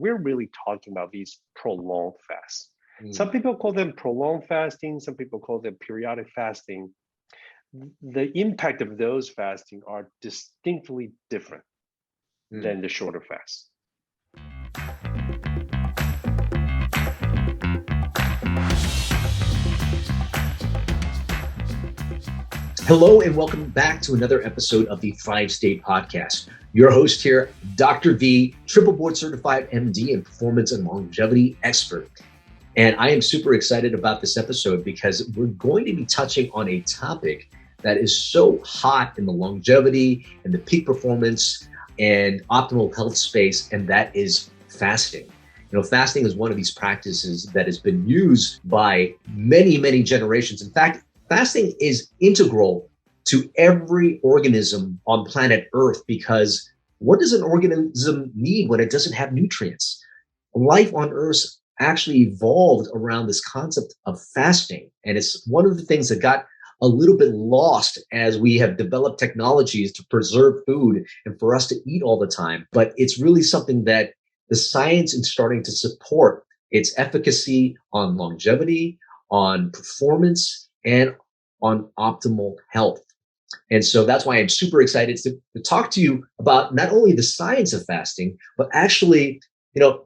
We're really talking about these prolonged fasts. Mm. Some people call them prolonged fasting, some people call them periodic fasting. The impact of those fasting are distinctly different than the shorter fasts. Hello and welcome back to another episode of the Thrive State Podcast. Your host here, Dr. V, triple board certified MD and performance and longevity expert. And I am super excited about this episode because we're going to be touching on a topic that is so hot in the longevity and the peak performance and optimal health space, and that is fasting. You know, fasting is one of these practices that has been used by many, many generations. In fact, fasting is integral to every organism on planet Earth because what does an organism need when it doesn't have nutrients? Life on Earth actually evolved around this concept of fasting. And it's one of the things that got a little bit lost as we have developed technologies to preserve food and for us to eat all the time. But it's really something that the science is starting to support its efficacy on longevity, on performance, and on optimal health. And so that's why I'm super excited to talk to you about not only the science of fasting, but actually,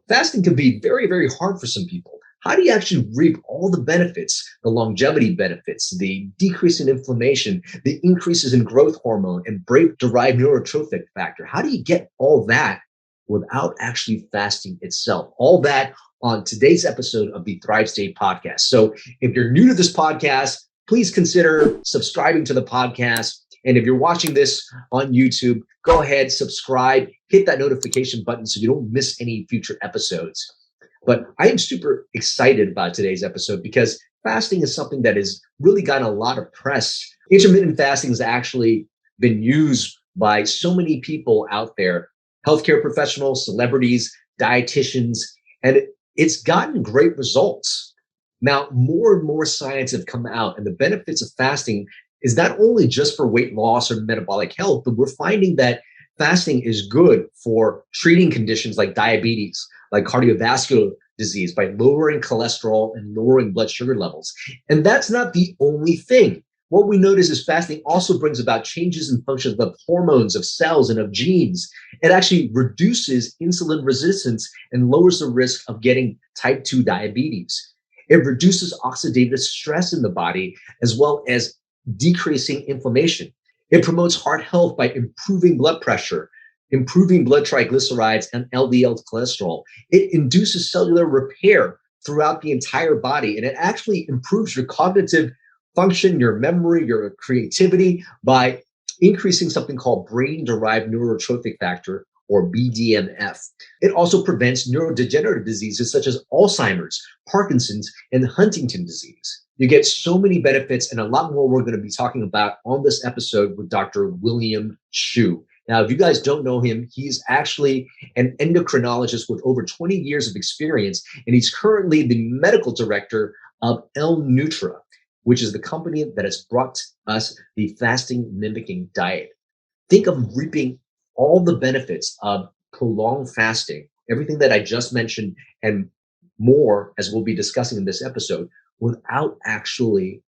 fasting can be very, very hard for some people. How do you actually reap all the benefits, the longevity benefits, the decrease in inflammation, the increases in growth hormone and brain-derived neurotrophic factor? How do you get all that without actually fasting itself? All that on today's episode of the Thrive State Podcast. So if you're new to this podcast, please consider subscribing to the podcast. And if you're watching this on YouTube, go ahead, subscribe, hit that notification button so you don't miss any future episodes. But I am super excited about today's episode because fasting is something that has really gotten a lot of press. Intermittent fasting has actually been used by so many people out there, healthcare professionals, celebrities, dietitians, and it's gotten great results. Now, more and more science have come out, and the benefits of fasting is not only just for weight loss or metabolic health, but we're finding that fasting is good for treating conditions like diabetes, like cardiovascular disease, by lowering cholesterol and lowering blood sugar levels. And that's not the only thing. What we notice is fasting also brings about changes in functions of hormones, of cells, and of genes. It actually reduces insulin resistance and lowers the risk of getting type 2 diabetes. It reduces oxidative stress in the body, as well as decreasing inflammation. It promotes heart health by improving blood pressure, improving blood triglycerides and LDL cholesterol. It induces cellular repair throughout the entire body, and it actually improves your cognitive function, your memory, your creativity by increasing something called brain-derived neurotrophic factor, or BDNF. It also prevents neurodegenerative diseases such as Alzheimer's, Parkinson's, and Huntington disease. You get so many benefits and a lot more we're going to be talking about on this episode with Dr. William Shu. Now, if you guys don't know him, he's actually an endocrinologist with over 20 years of experience, and he's currently the medical director of L-Nutra, which is the company that has brought us the fasting mimicking diet. Think of reaping all the benefits of prolonged fasting, everything that I just mentioned and more, as we'll be discussing in this episode, without actually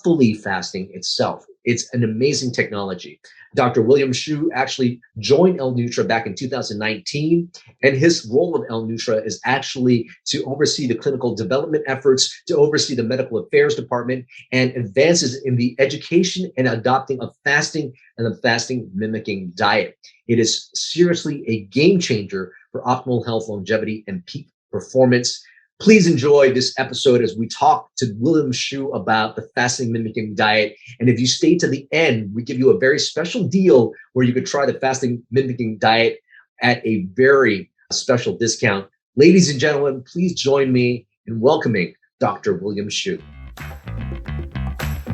fully fasting itself. It's an amazing technology. Dr. William Shu actually joined L-Nutra back in 2019, and his role of L-Nutra is actually to oversee the clinical development efforts, to oversee the medical affairs department, and advances in the education and adopting of fasting and the fasting mimicking diet. It is seriously a game changer for optimal health, longevity, and peak performance. Please enjoy this episode as we talk to William Shu about the fasting mimicking diet. And if you stay to the end, we give you a very special deal where you could try the fasting mimicking diet at a very special discount. Ladies and gentlemen, please join me in welcoming Dr. William Shu.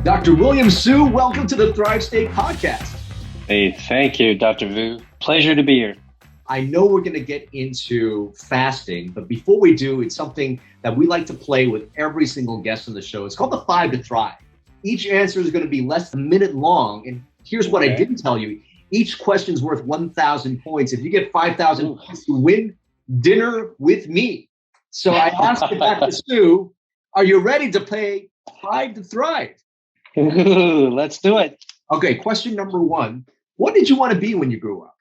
Dr. William Shu, welcome to the Thrive State Podcast. Hey, thank you, Dr. Vu. Pleasure to be here. I know we're going to get into fasting, but before we do, it's something that we like to play with every single guest on the show. It's called the 5 to Thrive. Each answer is going to be less than a minute long. And here's what I didn't tell you. Each question is worth 1,000 points. If you get 5,000 points, you win. dinner with me. So I asked Dr. Sue, are you ready to play Five to Thrive? Let's do it. Okay, question number one. What did you want to be when you grew up?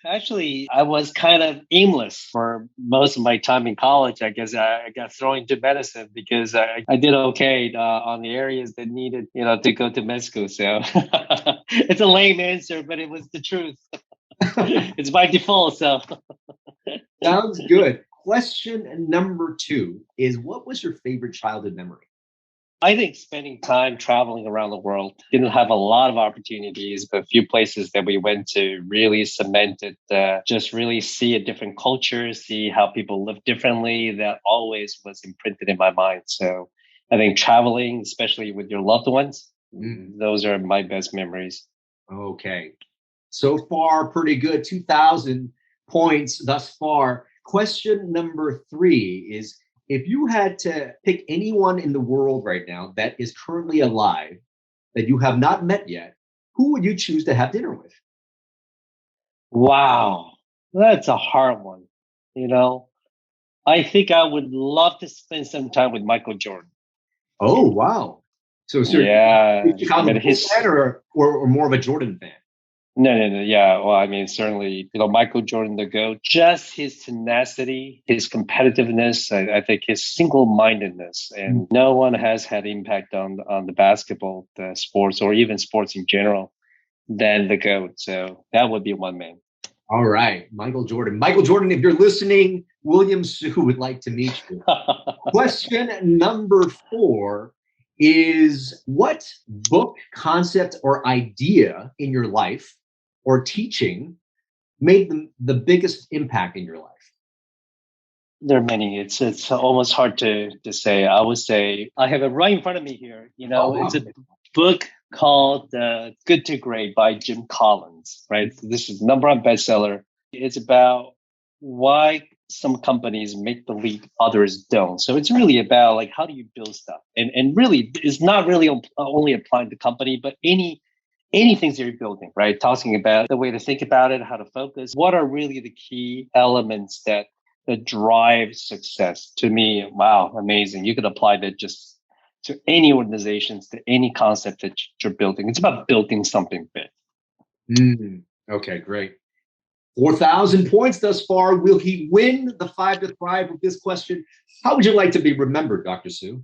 Actually, I was kind of aimless for most of my time in college. I guess I got thrown into medicine because I did okay on the areas that needed, to go to med school. So it's a lame answer, but it was the truth. It's by default. So Sounds good. Question number two is, what was your favorite childhood memory? I think spending time traveling around the world. Didn't have a lot of opportunities, but a few places that we went to really cemented, just really see a different culture, see how people live differently. That always was imprinted in my mind. So I think traveling, especially with your loved ones, those are my best memories. Okay. So far, pretty good. 2,000 points thus far. Question number three is, if you had to pick anyone in the world right now that is currently alive that you have not met yet, who would you choose to have dinner with? Wow, that's a hard one. I think I would love to spend some time with Michael Jordan. Oh, wow. So, Yeah, you're a Chicago Bulls fan or more of a Jordan fan? No. Yeah. Well, I mean, certainly, Michael Jordan, the GOAT, just his tenacity, his competitiveness, I think his single-mindedness, and no one has had impact on the basketball, the sports, or even sports in general than the GOAT. So that would be one man. All right. Michael Jordan. Michael Jordan, if you're listening, William Sue would like to meet you. Question number four is, what book, concept, or idea in your life or teaching made the biggest impact in your life? There are many. It's almost hard to say. I would say I have it right in front of me here. It's a book called Good to Great by Jim Collins, right? This is #1 bestseller. It's about why some companies make the leap, others don't. So it's really about like, how do you build stuff? And really, it's not really only applying to company, but anything that you're building, right? Talking about the way to think about it, how to focus. What are really the key elements that drive success? To me, wow, amazing. You could apply that just to any organizations, to any concept that you're building. It's about building something big. Okay, great. 4,000 points thus far. Will he win the Five to Thrive with this question? How would you like to be remembered, Dr. Sue?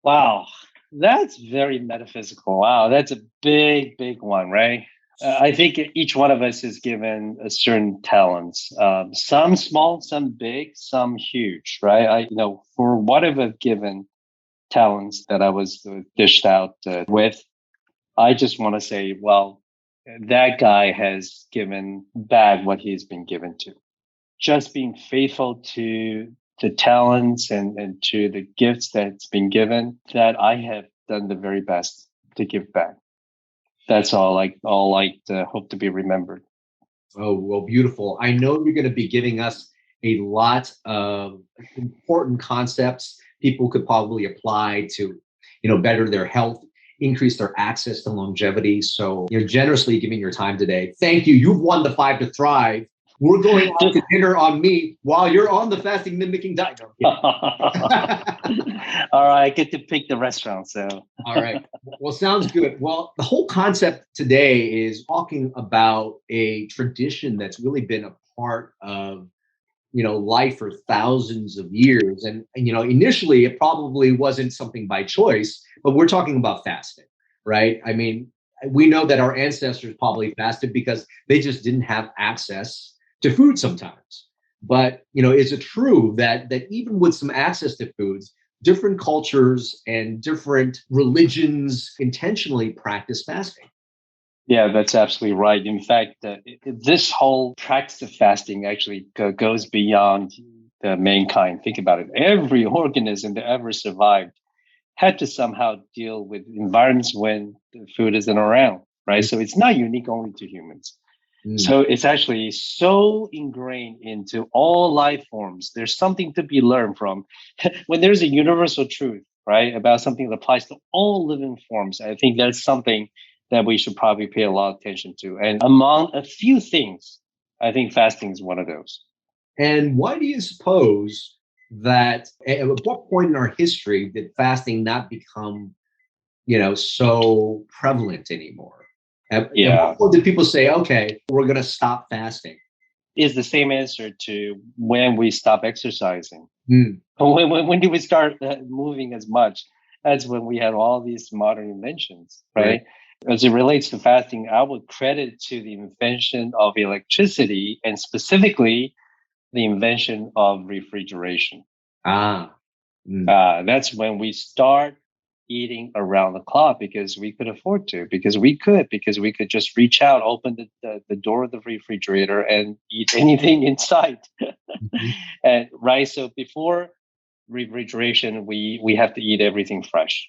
Wow, that's very metaphysical. Wow, that's a big, big one, right? I think each one of us is given a certain talents, some small, some big, some huge, right? For whatever given talents that I was dished out with, I just want to say, well, that guy has given back what he's been given to. Just being faithful to the talents and to the gifts that's been given, that I have done the very best to give back. That's all I hope to be remembered. Oh, well, beautiful. I know you're going to be giving us a lot of important concepts people could probably apply to, better their health, increase their access to longevity. So you're generously giving your time today. Thank you. You've won the Five to Thrive. We're going out to dinner on me while you're on the fasting mimicking diet. All right, I get to pick the restaurant. So all right. Well, sounds good. Well, the whole concept today is talking about a tradition that's really been a part of life for thousands of years. And initially it probably wasn't something by choice, but we're talking about fasting, right? I mean, we know that our ancestors probably fasted because they just didn't have access to food sometimes. But, is it true that even with some access to foods, different cultures and different religions intentionally practice fasting? Yeah, that's absolutely right. In fact, this whole practice of fasting actually goes beyond mankind. Think about it. Every organism that ever survived had to somehow deal with environments when the food isn't around, right? So it's not unique only to humans. So it's actually so ingrained into all life forms. There's something to be learned from. When there's a universal truth, right, about something that applies to all living forms, I think that's something that we should probably pay a lot of attention to. And among a few things, I think fasting is one of those. And why do you suppose that at what point in our history did fasting not become, so prevalent anymore? At Yeah. what point did people say, okay, we're going to stop fasting? Is the same answer to when we stop exercising. Hmm. When did we start moving as much? That's when we had all these modern inventions, right? As it relates to fasting, I would credit to the invention of electricity and specifically the invention of refrigeration. Ah. That's when we start eating around the clock because we could afford to, because we could just reach out, open the door of the refrigerator and eat anything inside. Mhm. And right, so before refrigeration, we have to eat everything fresh.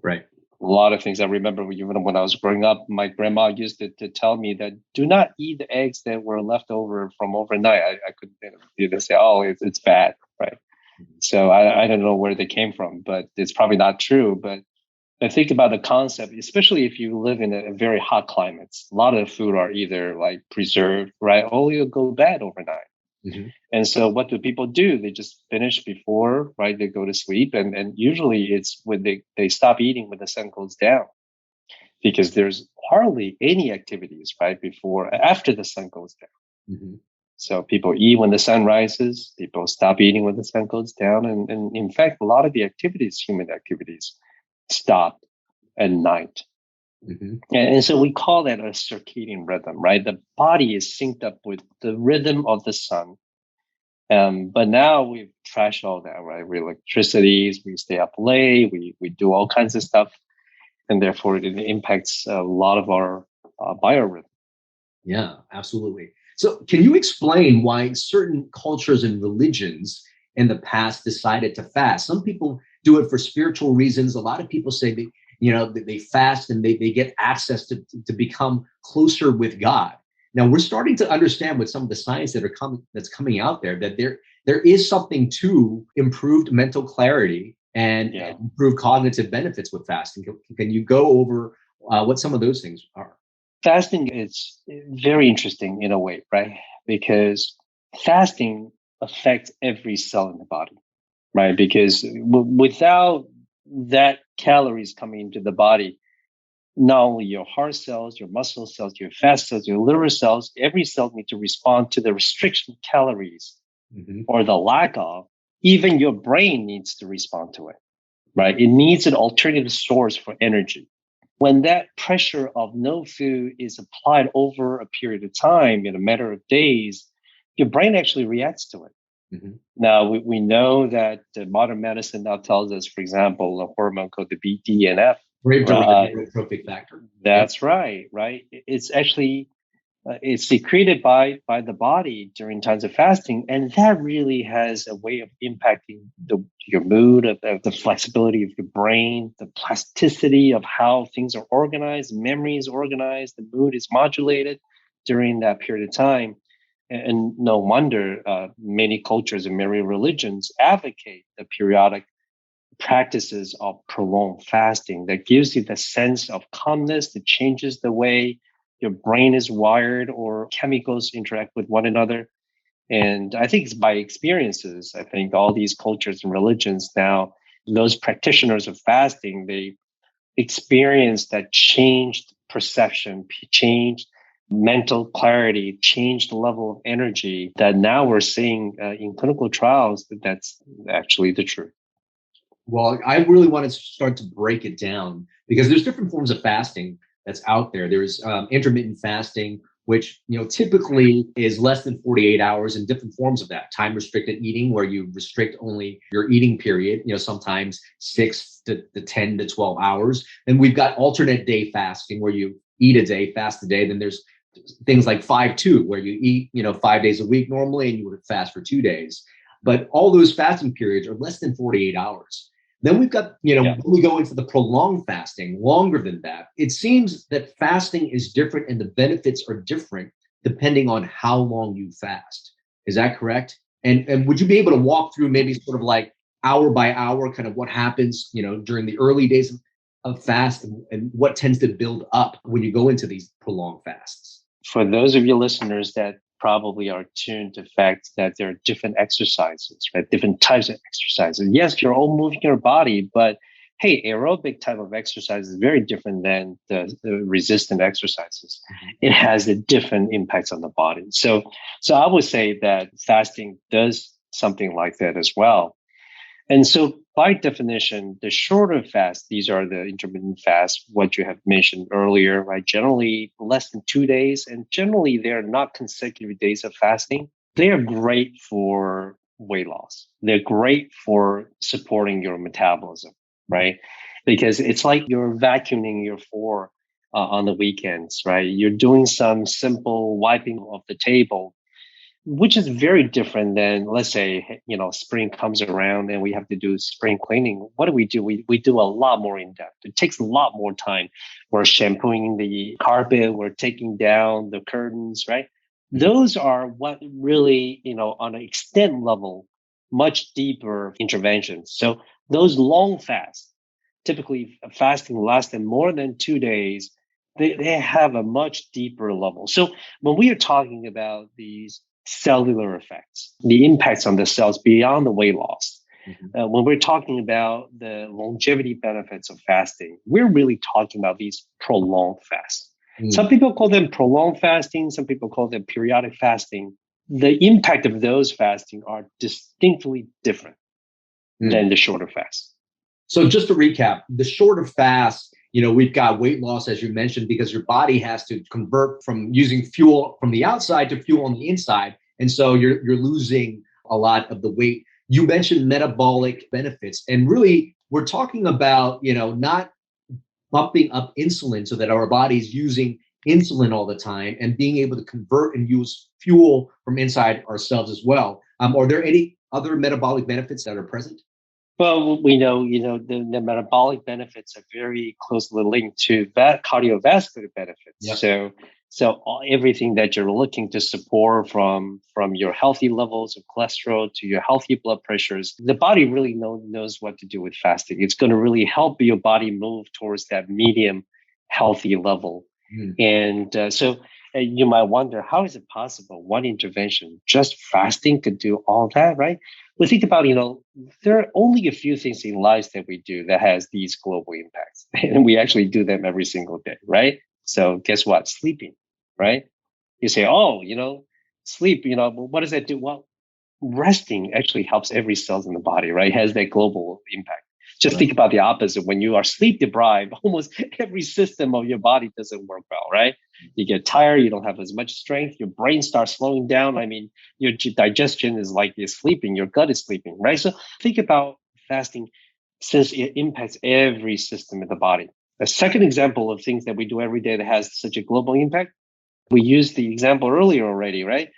Right. A lot of things I remember even when I was growing up, my grandma used to tell me that do not eat the eggs that were left over from overnight. I could say, oh, it's bad, right? So I don't know where they came from, but it's probably not true. But I think about the concept, especially if you live in a very hot climates. A lot of food are either like preserved, right? Or it'll go bad overnight. Mm-hmm. And so what do people do? They just finish before, right? They go to sleep. And usually it's when they stop eating when the sun goes down because there's hardly any activities, right? After the sun goes down. Mm-hmm. So people eat when the sun rises, people stop eating when the sun goes down. And in fact, a lot of the activities, human activities, stop at night. Mm-hmm. And so we call that a circadian rhythm, right? The body is synced up with the rhythm of the sun. But now we've trashed all that, right? We electricities, we stay up late, we do all kinds of stuff. And therefore it impacts a lot of our biorhythm. Yeah, absolutely. So can you explain why certain cultures and religions in the past decided to fast? Some people do it for spiritual reasons. A lot of people say that they fast and they get access to become closer with God. Now we're starting to understand with some of the science that's coming out there that there is something to improved mental clarity and improved cognitive benefits with fasting. Can you go over what some of those things are? Fasting is very interesting in a way, right? Because fasting affects every cell in the body, right? Because without that calories coming into the body, not only your heart cells, your muscle cells, your fat cells, your liver cells, every cell needs to respond to the restriction calories Mm-hmm. or the lack of. Even your brain needs to respond to it, right? It needs an alternative source for energy. When that pressure of no food is applied over a period of time, in a matter of days, your brain actually reacts to it. Mm-hmm. Now, we know that modern medicine now tells us, for example, a hormone called the BDNF. Brain-derived neurotrophic factor. That's right. It's actually it's secreted by the body during times of fasting, and that really has a way of impacting your mood, of the flexibility of your brain, the plasticity of how things are organized, memory is organized, the mood is modulated during that period of time. And no wonder many cultures and many religions advocate the periodic practices of prolonged fasting that gives you the sense of calmness, that changes the way your brain is wired or chemicals interact with one another. And I think it's by experiences. I think all these cultures and religions now, those practitioners of fasting, they experience that changed perception, changed mental clarity, changed level of energy that now we're seeing in clinical trials that's actually the truth. Well, I really want to start to break it down because there's different forms of fasting that's out there. There's intermittent fasting, which typically is less than 48 hours, and different forms of that. Time restricted eating, where you restrict only your eating period. Sometimes 6 to 10 to 12 hours. And we've got alternate day fasting, where you eat a day, fast a day. Then there's things like 5-2, where you eat 5 days a week normally, and you would fast for 2 days. But all those fasting periods are less than 48 hours. Then we've got, when we go into the prolonged fasting, longer than that. It seems that fasting is different and the benefits are different depending on how long you fast. Is that correct? And would you be able to walk through maybe sort of like hour by hour, kind of what happens, during the early days of fast and what tends to build up when you go into these prolonged fasts? For those of you listeners that probably are tuned to the fact that there are different exercises, right? Different types of exercises. Yes, you're all moving your body, but hey, aerobic type of exercise is very different than the resistant exercises. It has a different impacts on the body. So I would say that fasting does something like that as well. And so by definition, the shorter fast, these are the intermittent fast, what you have mentioned earlier, right? Generally less than 2 days, and generally they're not consecutive days of fasting. They are great for weight loss. They're great for supporting your metabolism, right? Because it's like you're vacuuming your floor on the weekends, right? You're doing some simple wiping of the table, which is very different than, let's say, spring comes around and we have to do spring cleaning. What do? We do a lot more in depth. It takes a lot more time. We're shampooing the carpet, we're taking down the curtains, right? Those are what really, on an extent level, much deeper interventions. So those long fasts, typically fasting less than more than 2 days, they have a much deeper level. So when we are talking about these cellular effects, the impacts on the cells beyond the weight loss. When we're talking about the longevity benefits of fasting, we're really talking about these prolonged fasts. Some people call them prolonged fasting, some people call them periodic fasting. The impact of those fasting are distinctly different than the shorter fast. So just to recap, the shorter fast, we've got weight loss, as you mentioned, because your body has to convert from using fuel from the outside to fuel on the inside. And so you're losing a lot of the weight. You mentioned metabolic benefits. And really, we're talking about, not bumping up insulin so that our body's using insulin all the time and being able to convert and use fuel from inside ourselves as well. Are there any other metabolic benefits that are present? Well, we know, the metabolic benefits are very closely linked to cardiovascular benefits. Yep. So everything that you're looking to support from your healthy levels of cholesterol to your healthy blood pressures, the body really knows what to do with fasting. It's going to really help your body move towards that medium healthy level. And so you might wonder, how is it possible one intervention, just fasting, could do all that, right? But think about, there are only a few things in life that we do that has these global impacts. And we actually do them every single day, right? So guess what? Sleeping, right? You say, sleep, what does that do? Well, resting actually helps every cell in the body, right? It has that global impact. Just think about the opposite. When you are sleep deprived, almost every system of your body doesn't work well, right? You get tired, you don't have as much strength, your brain starts slowing down. I mean, your digestion is like you're sleeping, your gut is sleeping, right? So think about fasting since it impacts every system in the body. A second example of things that we do every day that has such a global impact, we used the example earlier already, right?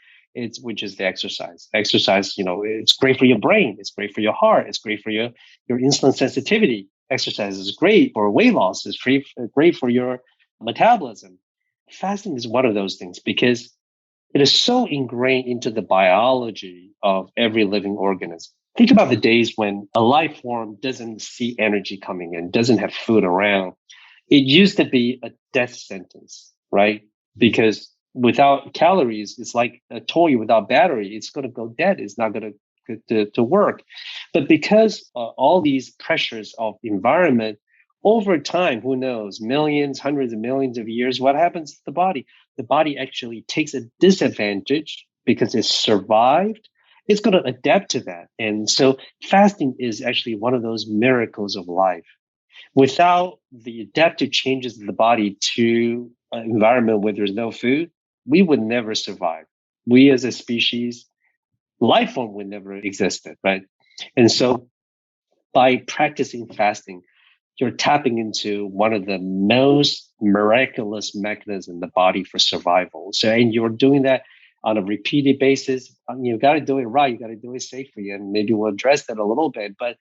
Which is the exercise. Exercise, it's great for your brain. It's great for your heart. It's great for your insulin sensitivity. Exercise is great for weight loss. It's great for your metabolism. Fasting is one of those things because it is so ingrained into the biology of every living organism. Think about the days when a life form doesn't see energy coming in, doesn't have food around. It used to be a death sentence, right? Because without calories, it's like a toy without battery. It's going to go dead. It's not going to work. But because all these pressures of environment, over time, who knows, millions, hundreds of millions of years, what happens to the body? The body actually takes a disadvantage because it's survived. It's going to adapt to that. And so fasting is actually one of those miracles of life. Without the adaptive changes of the body to an environment where there's no food, we would never survive. We as a species, life form would never existed, right? And so by practicing fasting, you're tapping into one of the most miraculous mechanisms in the body for survival. So, and you're doing that on a repeated basis. You got to do it right. You got to do it safely. And maybe we'll address that a little bit, but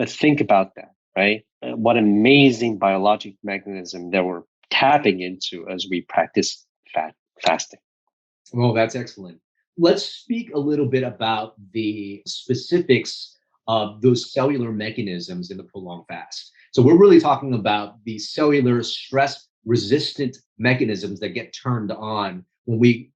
think about that, right? What amazing biologic mechanism that we're tapping into as we practice fasting. Well, that's excellent. Let's speak a little bit about the specifics of those cellular mechanisms in the prolonged fast. So we're really talking about the cellular stress resistant mechanisms that get turned on when we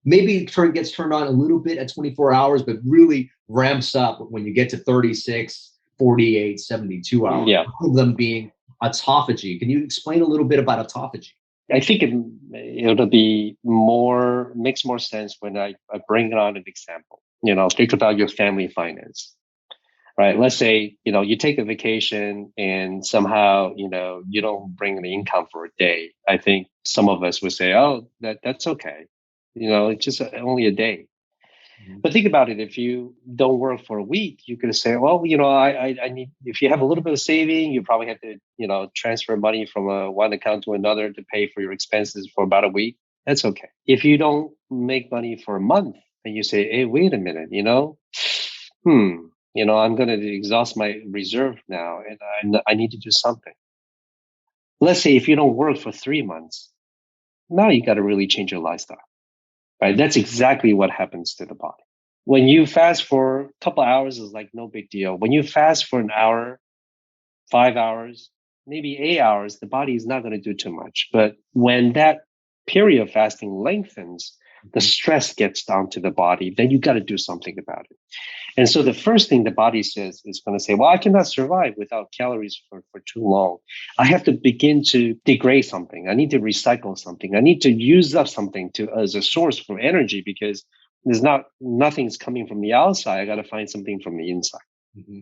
maybe gets turned on a little bit at 24 hours, but really ramps up when you get to 36, 48, 72 hours. Yeah. One of them being autophagy. Can you explain a little bit about autophagy? I think it'll makes more sense when I bring on an example. Think about your family finance, right? Let's say, you take a vacation and somehow, you don't bring an income for a day. I think some of us would say, oh, that's okay. It's just only a day. Mhm. But think about it. If you don't work for a week, you could say, well, I need, if you have a little bit of saving, you probably have to, transfer money from one account to another to pay for your expenses for about a week. That's okay. If you don't make money for a month and you say, hey, wait a minute, I'm going to exhaust my reserve now and I need to do something. Let's say if you don't work for 3 months, now you got to really change your lifestyle. Right? That's exactly what happens to the body. When you fast for a couple hours, is like no big deal. When you fast for an hour, 5 hours, maybe 8 hours, the body is not going to do too much. But when that period of fasting lengthens, the stress gets down to the body, then you got to do something about it. And so the first thing the body says is going to say, well, I cannot survive without calories for too long. I have to begin to degrade something. I need to recycle something. I need to use up something as a source for energy because nothing's coming from the outside. I got to find something from the inside. Mm-hmm.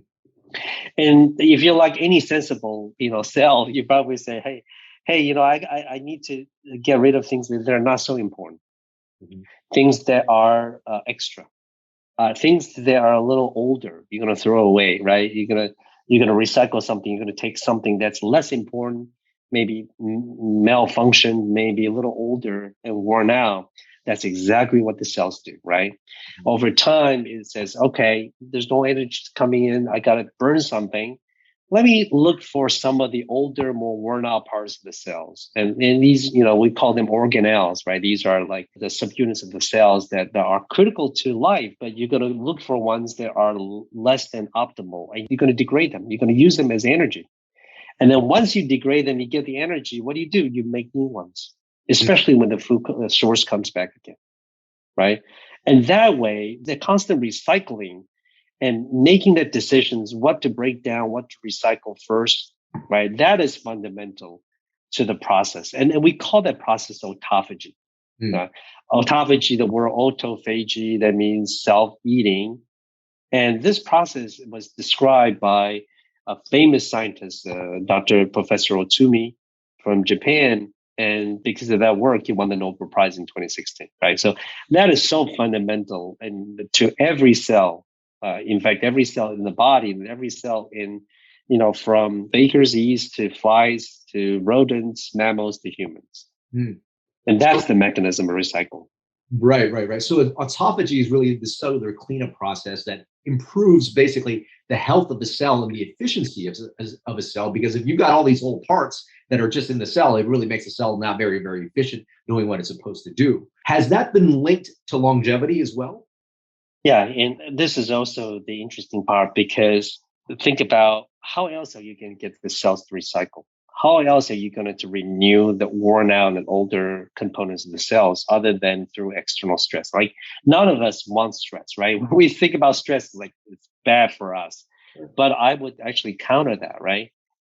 And if you're like any sensible, cell, you probably say, hey, I need to get rid of things that are not so important. Mm-hmm. Things that are extra. Things that are a little older, you're going to throw away, right? You're going to recycle something. You're going to take something that's less important, maybe malfunction, maybe a little older and worn out. That's exactly what the cells do, right? Mm-hmm. Over time, it says, okay, there's no energy coming in. I got to burn something. Let me look for some of the older, more worn out parts of the cells. And these, we call them organelles, right? These are like the subunits of the cells that are critical to life, but you're going to look for ones that are less than optimal. And you're going to degrade them. You're going to use them as energy. And then once you degrade them, you get the energy. What do? You make new ones, especially when the food source comes back again, right? And that way, the constant recycling and making the decisions, what to break down, what to recycle first, right? That is fundamental to the process. And we call that process autophagy. Autophagy, the word autophagy, that means self-eating. And this process was described by a famous scientist, Professor Otsumi from Japan. And because of that work, he won the Nobel Prize in 2016, right? So that is so fundamental and to every cell. In fact, every cell in the body and every cell in, from baker's yeast to flies to rodents, mammals to humans. And that's the mechanism of recycle. Right. So autophagy is really the cellular cleanup process that improves basically the health of the cell and the efficiency of a cell. Because if you've got all these old parts that are just in the cell, it really makes the cell not very, very efficient, knowing what it's supposed to do. Has that been linked to longevity as well? Yeah, and this is also the interesting part because think about how else are you going to get the cells to recycle? How else are you going to renew the worn out and older components of the cells other than through external stress? Like none of us want stress, right? When we think about stress, like it's bad for us. But I would actually counter that, right?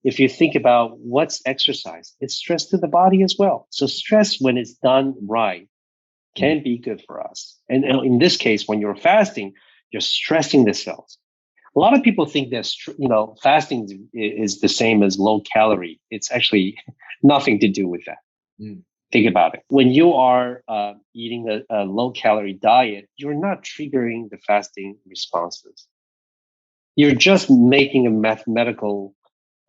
If you think about what's exercise, it's stress to the body as well. So stress, when it's done right, can be good for us. And in this case, when you're fasting, you're stressing the cells. A lot of people think that, fasting is the same as low calorie. It's actually nothing to do with that. Think about it. When you are eating a low calorie diet, you're not triggering the fasting responses. You're just making a mathematical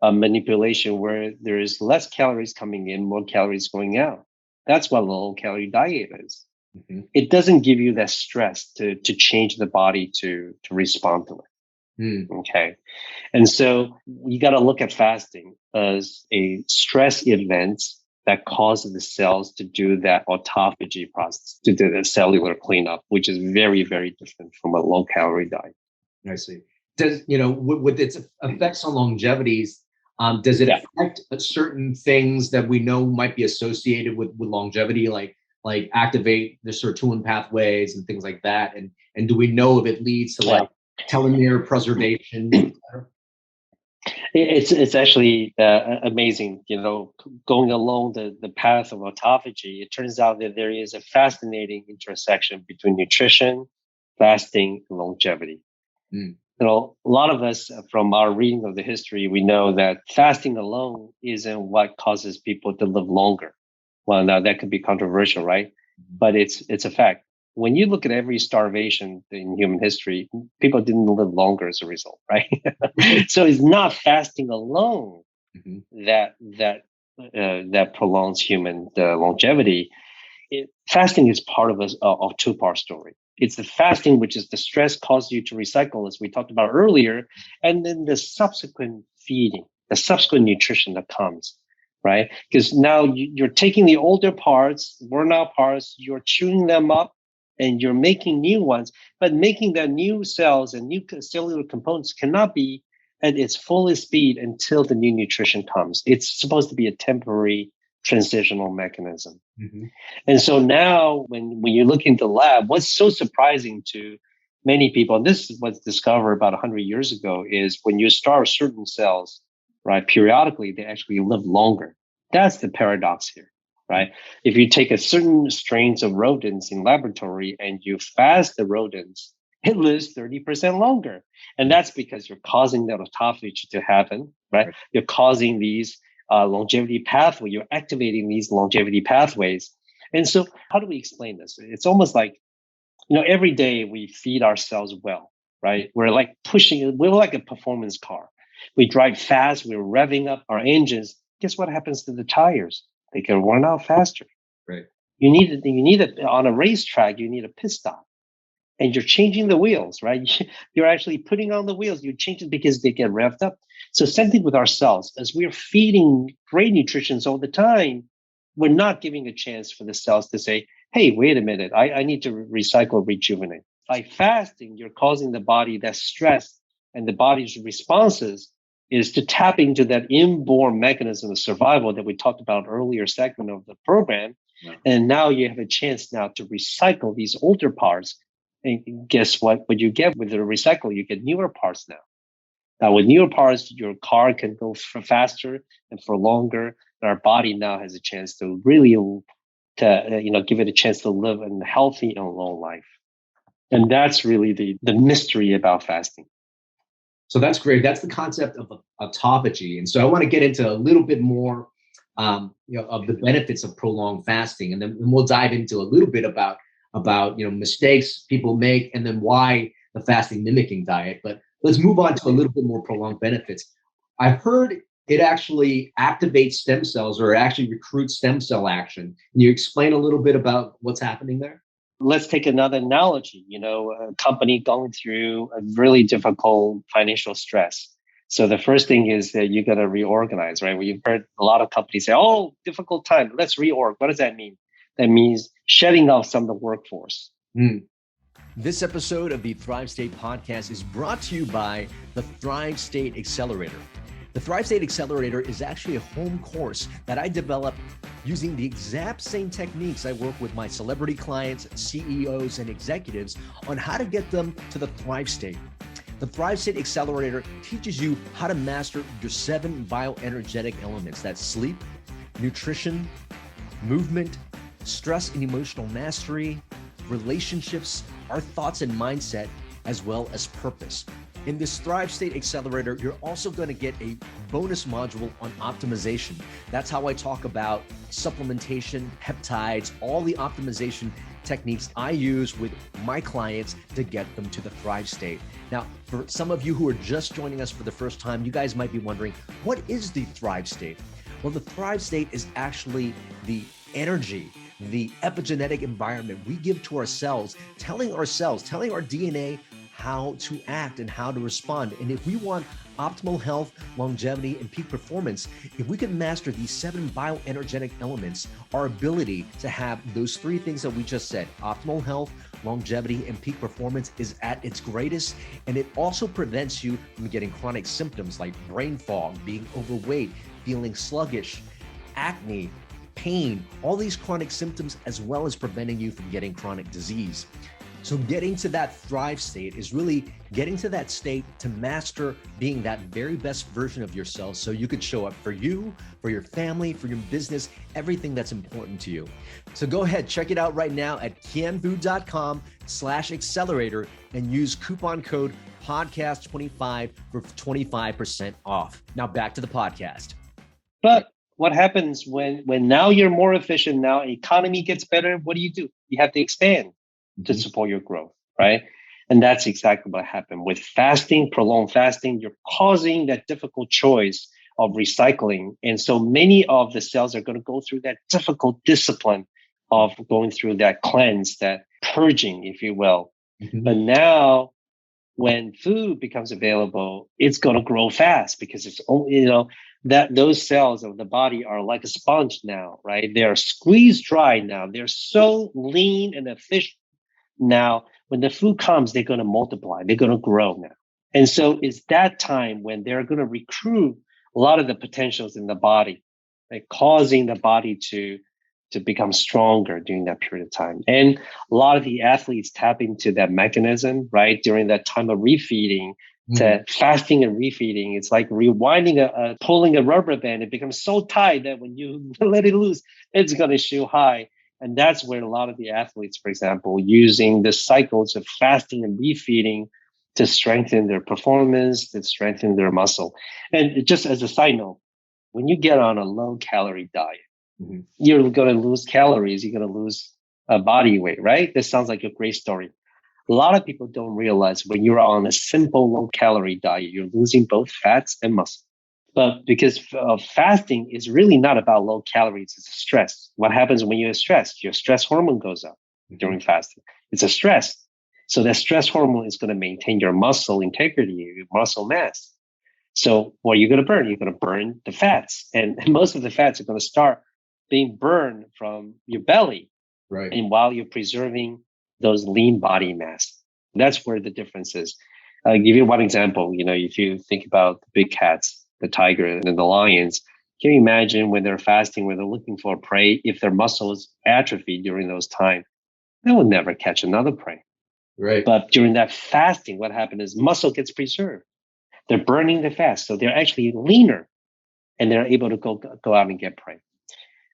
manipulation where there is less calories coming in, more calories going out. That's what a low calorie diet is. It doesn't give you that stress to change the body to respond to it. Okay. And so you got to look at fasting as a stress event that causes the cells to do that autophagy process, to do the cellular cleanup, which is very, very different from a low calorie diet. I see. Does, with its effects on longevities, does it affect certain things that we know might be associated with longevity, like like activate the sirtuin pathways and things like that? And do we know if it leads to like telomere preservation, et cetera? It's actually amazing, going along the path of autophagy. It turns out that there is a fascinating intersection between nutrition, fasting, and longevity. A lot of us, from our reading of the history, we know that fasting alone isn't what causes people to live longer. Well, now that could be controversial, right? But it's a fact. When you look at every starvation in human history, people didn't live longer as a result, right? So it's not fasting alone that prolongs human longevity. Fasting is part of a two-part story. It's the fasting, which is the stress causes you to recycle, as we talked about earlier, and then the subsequent feeding, the subsequent nutrition that comes, right? Because now you're taking the older parts, worn out parts, you're chewing them up, and you're making new ones. But making the new cells and new cellular components cannot be at its fullest speed until the new nutrition comes. It's supposed to be a temporary transitional mechanism. And so now when you look into the lab, what's so surprising to many people, and this was discovered about 100 years ago, is when you starve certain cells, right, periodically, they actually live longer. That's the paradox here, right? If you take a certain strains of rodents in laboratory and you fast the rodents, it lives 30% longer. And that's because you're causing that autophagy to happen, right? You're causing these longevity pathway, you're activating these longevity pathways. And so how do we explain this? It's almost like, every day we feed ourselves well, right? We're like we're like a performance car. We drive fast, we're revving up our engines. Guess what happens to the tires? They get worn out faster. Right. You need on a racetrack, you need a pit stop. And you're changing the wheels, right? You're actually putting on the wheels. You change it because they get revved up. So same thing with our cells. As we're feeding great nutrition all the time, we're not giving a chance for the cells to say, hey, wait a minute, I need to recycle, rejuvenate. By fasting, you're causing the body that stress, and the body's responses is to tap into that inborn mechanism of survival that we talked about earlier segment of the program. Yeah. And now you have a chance now to recycle these older parts. And guess what? What you get with the recycle, you get newer parts now. Now, with newer parts, your car can go faster and for longer. And our body now has a chance to really, give it a chance to live a healthy and long life. And that's really the mystery about fasting. So that's great. That's the concept of autophagy. And so I want to get into a little bit more, of the benefits of prolonged fasting, and then we'll dive into a little bit about mistakes people make, and then why the fasting mimicking diet. But let's move on to a little bit more prolonged benefits. I've heard it actually activates stem cells, or it actually recruits stem cell action. Can you explain a little bit about what's happening there? Let's take another analogy, a company going through a really difficult financial stress. So the first thing is that you got to reorganize, right? We've heard a lot of companies say, oh, difficult time, let's reorg. What does that mean? That means shedding off some of the workforce. This episode of the Thrive State podcast is brought to you by the Thrive State Accelerator. The Thrive State Accelerator is actually a home course that I developed using the exact same techniques I work with my celebrity clients, CEOs, and executives on how to get them to the Thrive State. The Thrive State Accelerator teaches you how to master your 7 bioenergetic elements. That's sleep, nutrition, movement, stress and emotional mastery, relationships, our thoughts and mindset, as well as purpose. In this Thrive State Accelerator, you're also going to get a bonus module on optimization. That's how I talk about supplementation, peptides, all the optimization techniques I use with my clients to get them to the Thrive State. Now, for some of you who are just joining us for the first time, you guys might be wondering, what is the Thrive State? Well, the Thrive State is actually the energy, the epigenetic environment we give to our cells, telling our DNA how to act and how to respond. And if we want optimal health, longevity, and peak performance, if we can master these 7 bioenergetic elements, our ability to have those 3 things that we just said, optimal health, longevity, and peak performance, is at its greatest. And it also prevents you from getting chronic symptoms like brain fog, being overweight, feeling sluggish, acne, pain, all these chronic symptoms, as well as preventing you from getting chronic disease. So getting to that thrive state is really getting to that state to master being that very best version of yourself so you could show up for you, for your family, for your business, everything that's important to you. So go ahead, check it out right now at kienvu.com/accelerator and use coupon code podcast25 for 25% off. Now back to the podcast. But what happens when now you're more efficient, now economy gets better, what do? You have to expand to support your growth, right? And that's exactly what happened with fasting, prolonged fasting. You're causing that difficult choice of recycling. And so many of the cells are going to go through that difficult discipline of going through that cleanse, that purging, if you will. But now when food becomes available, it's going to grow fast because it's only, that those cells of the body are like a sponge now, right? They are squeezed dry now. They're so lean and efficient. Now, when the food comes, they're going to multiply. They're going to grow now. And so it's that time when they're going to recruit a lot of the potentials in the body, like causing the body to become stronger during that period of time. And a lot of the athletes tap into that mechanism, right? During that time of refeeding, to fasting and refeeding. It's like rewinding pulling a rubber band. It becomes so tight that when you let it loose, it's going to shoot high. And that's where a lot of the athletes, for example, using the cycles of fasting and refeeding to strengthen their performance, to strengthen their muscle. And just as a side note, when you get on a low-calorie diet, you're going to lose calories, you're going to lose body weight, right? This sounds like a great story. A lot of people don't realize when you're on a simple low-calorie diet, you're losing both fats and muscle. But because fasting is really not about low calories, it's a stress. What happens when you're stressed? Your stress hormone goes up during fasting. It's a stress. So that stress hormone is going to maintain your muscle integrity, your muscle mass. So what are you going to burn? You're going to burn the fats. And most of the fats are going to start being burned from your belly. Right. And while you're preserving those lean body mass. That's where the difference is. I'll give you one example. If you think about the big cats, the tiger and the lions, can you imagine when they're fasting, when they're looking for prey, if their muscles atrophy during those times, they will never catch another prey. Right. But during that fasting, what happened is muscle gets preserved. They're burning the fat, so they're actually leaner, and they're able to go out and get prey.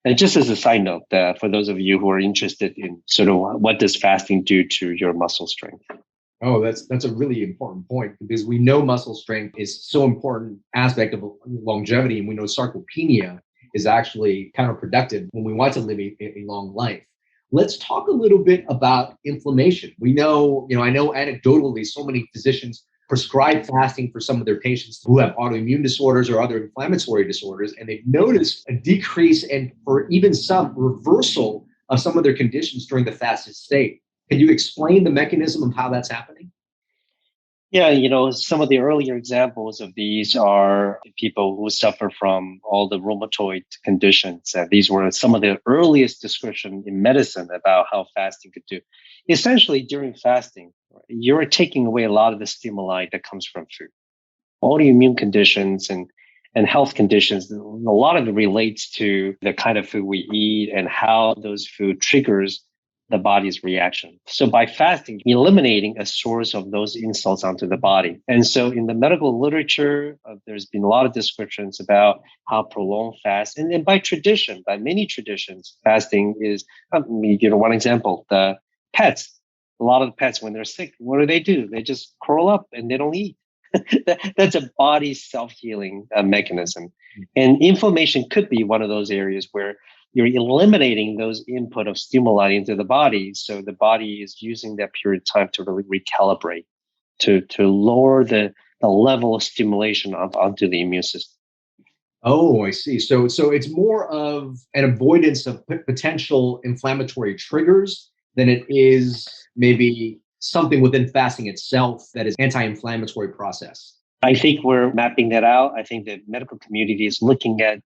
And just as a side note, for those of you who are interested in sort of what does fasting do to your muscle strength? Oh, that's a really important point, because we know muscle strength is so important aspect of longevity, and we know sarcopenia is actually counterproductive when we want to live a long life. Let's talk a little bit about inflammation. We know, I know anecdotally, so many physicians prescribe fasting for some of their patients who have autoimmune disorders or other inflammatory disorders, and they've noticed a decrease and or even some reversal of some of their conditions during the fasted state. Can you explain the mechanism of how that's happening? Yeah, some of the earlier examples of these are people who suffer from all the rheumatoid conditions. These were some of the earliest description in medicine about how fasting could do. Essentially, during fasting, you're taking away a lot of the stimuli that comes from food. Autoimmune conditions and health conditions, a lot of it relates to the kind of food we eat and how those food triggers the body's reaction. So by fasting, you're eliminating a source of those insults onto the body. And so in the medical literature, there's been a lot of descriptions about how prolonged fast, and by tradition, by many traditions, fasting is, one example, the pets. A lot of the pets, when they're sick, what do? They just curl up and they don't eat. That's a body self-healing mechanism. And inflammation could be one of those areas where you're eliminating those input of stimuli into the body. So the body is using that period of time to really recalibrate, to lower the level of stimulation onto the immune system. Oh, I see. So it's more of an avoidance of potential inflammatory triggers than it is maybe something within fasting itself that is anti-inflammatory process. I think we're mapping that out. I think the medical community is looking at,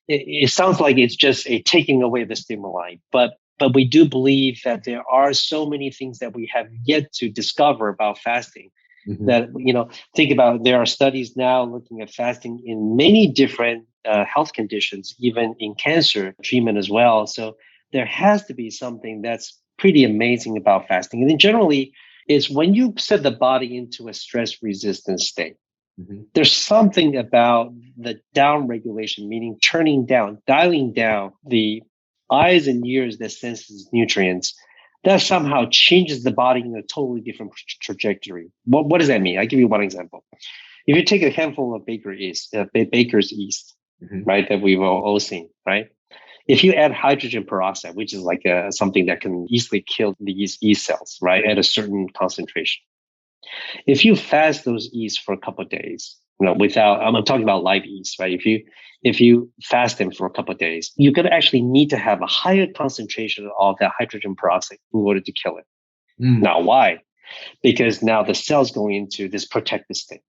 it sounds like it's just a taking away the stimuli, but we do believe that there are so many things that we have yet to discover about fasting. That, think about, there are studies now looking at fasting in many different health conditions, even in cancer treatment as well. So there has to be something that's pretty amazing about fasting. And then generally, it's when you set the body into a stress resistant state. There's something about the down regulation, meaning turning down, dialing down the eyes and ears that senses nutrients, that somehow changes the body in a totally different trajectory. What does that mean? I'll give you one example. If you take a handful of baker's yeast, right, that we've all seen, right? If you add hydrogen peroxide, which is like something that can easily kill the yeast cells, right, at a certain concentration. If you fast those yeast for a couple of days, without, I'm talking about live yeast, right? If you fast them for a couple of days, you're going to actually need to have a higher concentration of that hydrogen peroxide in order to kill it. Now, why? Because now the cell's going into this protective state.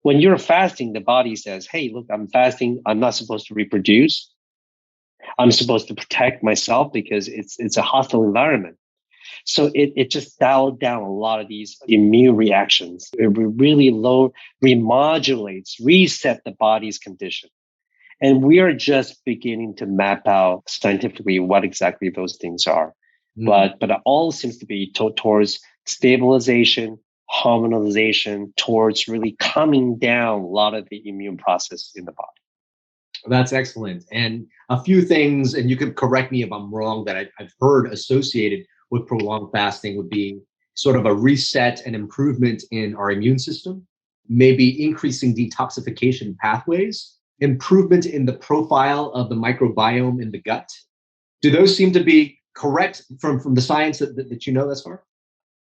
When you're fasting, the body says, hey, look, I'm fasting. I'm not supposed to reproduce. I'm supposed to protect myself because it's a hostile environment. So it just dialed down a lot of these immune reactions. It really remodulates, reset the body's condition. And we are just beginning to map out scientifically what exactly those things are. But it all seems to be towards stabilization, harmonization, towards really calming down a lot of the immune process in the body. That's excellent. And a few things, and you can correct me if I'm wrong, that I've heard associated with prolonged fasting would be sort of a reset and improvement in our immune system, maybe increasing detoxification pathways, improvement in the profile of the microbiome in the gut. Do those seem to be correct from the science that you know thus far?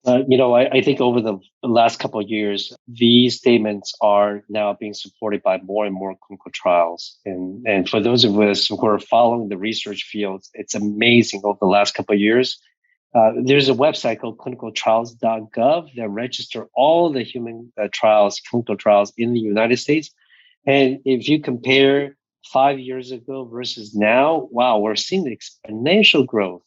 I think over the last couple of years, these statements are now being supported by more and more clinical trials. And for those of us who are following the research fields, it's amazing over the last couple of years. There's a website called clinicaltrials.gov that register all the human clinical trials in the United States. And if you compare 5 years ago versus now, wow, we're seeing the exponential growth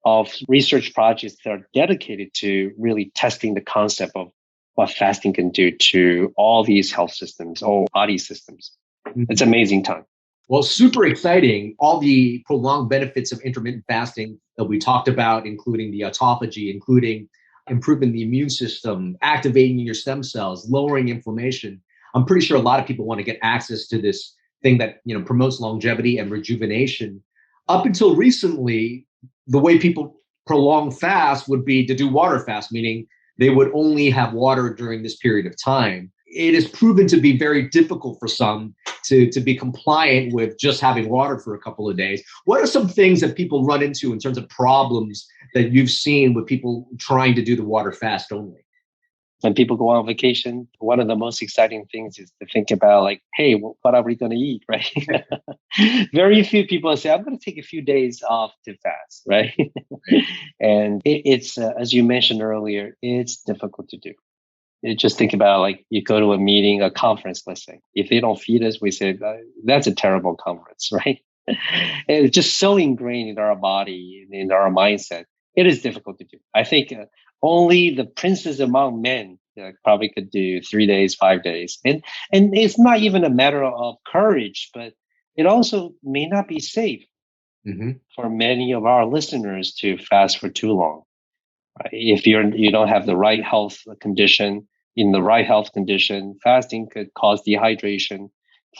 of research projects that are dedicated to really testing the concept of what fasting can do to all these health systems, all body systems. It's an amazing time. Well, super exciting. All the prolonged benefits of intermittent fasting that we talked about, including the autophagy, including improving the immune system, activating your stem cells, lowering inflammation. I'm pretty sure a lot of people want to get access to this thing that promotes longevity and rejuvenation. Up until recently, the way people prolong fast would be to do water fast, meaning they would only have water during this period of time. It has proven to be very difficult for some to be compliant with just having water for a couple of days. What are some things that people run into in terms of problems that you've seen with people trying to do the water fast only? When people go on vacation, one of the most exciting things is to think about like, hey, what are we going to eat, right? Very few people say, I'm going to take a few days off to fast, right? And it's, as you mentioned earlier, it's difficult to do. Just think about like you go to a meeting, a conference, let's say. If they don't feed us, we say, that's a terrible conference, right? And it's just so ingrained in our body, in our mindset. It is difficult to do. I think only the princes among men probably could do 3 days, 5 days. And it's not even a matter of courage, but it also may not be safe for many of our listeners to fast for too long. Right? If you don't have the right health condition, in the right health condition, fasting could cause dehydration.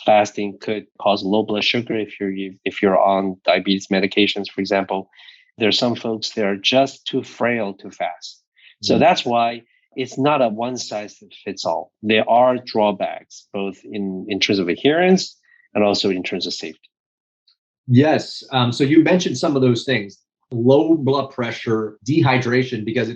Fasting could cause low blood sugar if you're on diabetes medications, for example. There's some folks that are just too frail to fast. So that's why it's not a one size that fits all. There are drawbacks, both in terms of adherence and also in terms of safety. Yes. So you mentioned some of those things: low blood pressure, dehydration, because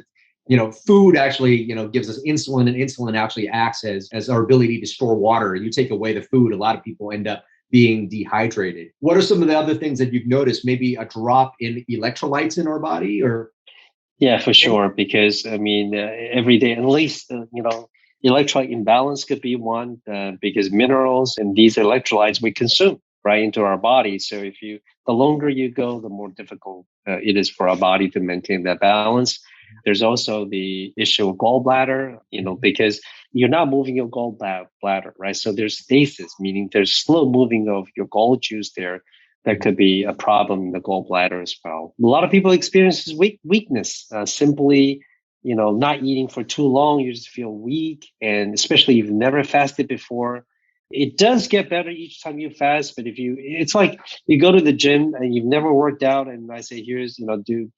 food actually, gives us insulin, and insulin actually acts as our ability to store water. You take away the food, a lot of people end up being dehydrated. What are some of the other things that you've noticed? Maybe a drop in electrolytes in our body, or? Yeah, for sure. Because every day, at least, electrolyte imbalance could be one, because minerals and these electrolytes we consume right into our body. So the longer you go, the more difficult it is for our body to maintain that balance. There's also the issue of gallbladder, because you're not moving your gallbladder, right? So there's stasis, meaning there's slow moving of your gall juice there. That could be a problem in the gallbladder as well. A lot of people experience weakness, simply, not eating for too long. You just feel weak. And especially if you've never fasted before, it does get better each time you fast. But it's like you go to the gym and you've never worked out. And I say, here's,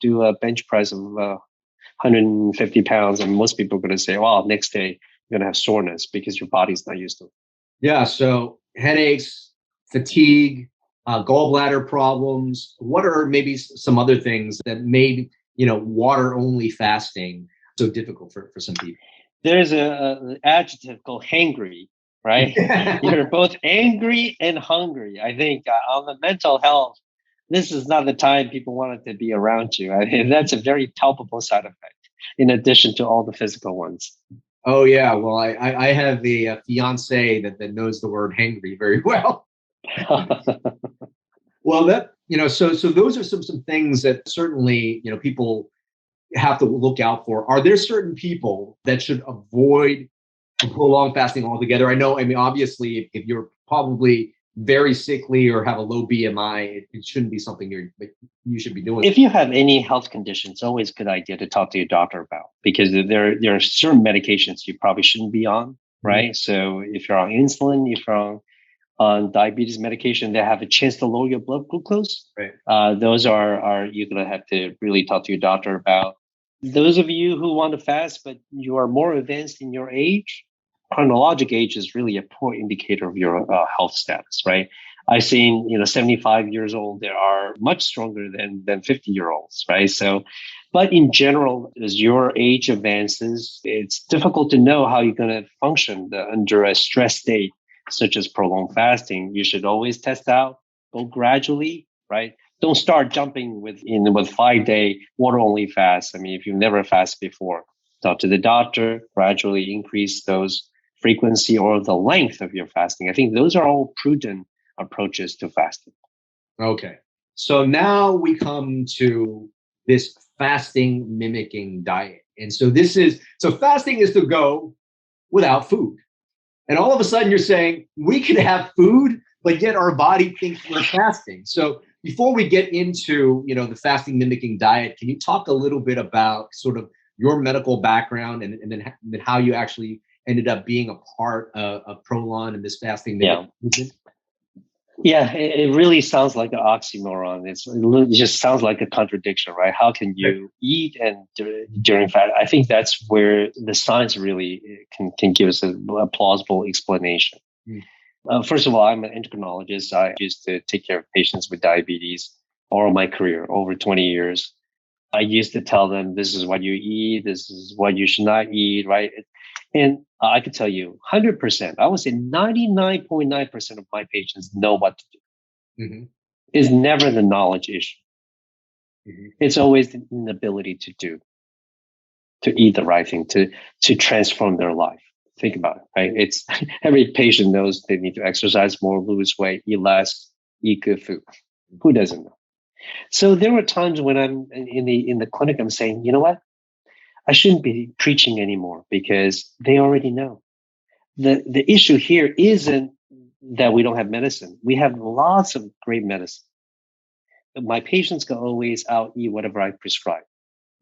do a bench press of 150 pounds. And most people are going to say, well, next day you're going to have soreness because your body's not used to it. Yeah. So headaches, fatigue, gallbladder problems. What are maybe some other things that made, water only fasting so difficult for some people? There's an adjective called hangry, right? You're both angry and hungry. I think on the mental health, this is not the time people wanted to be around you. I mean, that's a very palpable side effect in addition to all the physical ones. Oh, yeah. Well, I have a fiance that knows the word hangry very well. Well, so those are some things that certainly, people have to look out for. Are there certain people that should avoid prolonged fasting altogether? I mean, obviously, if you're probably very sickly or have a low BMI, it shouldn't be something you should be doing. If you have any health conditions, it's always a good idea to talk to your doctor about, because there are certain medications you probably shouldn't be on, right? So if you're on insulin, if you're on diabetes medication that have a chance to lower your blood glucose, right. Those are you're going to have to really talk to your doctor about. Those of you who want to fast, but you are more advanced in your age, chronologic age is really a poor indicator of your health status, right? I've seen, 75 years old, they are much stronger than 50-year-olds, right? So, but in general, as your age advances, it's difficult to know how you're going to function under a stress state, such as prolonged fasting. You should always test out, go gradually, right? Don't start jumping with 5-day water-only fast. I mean, if you've never fasted before, talk to the doctor, gradually increase those frequency or the length of your fasting. I think those are all prudent approaches to fasting. Okay. So now we come to this fasting mimicking diet. And so fasting is to go without food. And all of a sudden you're saying we can have food, but yet our body thinks we're fasting. So before we get into, the fasting mimicking diet, can you talk a little bit about sort of your medical background and then how you actually ended up being a part of Prolon and this fasting movement? Yeah, it really sounds like an oxymoron. It just sounds like a contradiction, right? How can you eat and during fast? I think that's where the science really can give us a plausible explanation. First of all, I'm an endocrinologist. I used to take care of patients with diabetes all my career, over 20 years. I used to tell them, this is what you eat, this is what you should not eat, right? And I could tell you 100%, I would say 99.9% of my patients know what to do. Mm-hmm. It's never the knowledge issue. Mm-hmm. It's always the inability to eat the right thing, to transform their life. Think about it, right? It's every patient knows they need to exercise more, lose weight, eat less, eat good food. Who doesn't know? So there were times when I'm in the clinic, I'm saying, you know what? I shouldn't be preaching anymore because they already know. The issue here isn't that we don't have medicine. We have lots of great medicine. My patients can always out eat whatever I prescribe.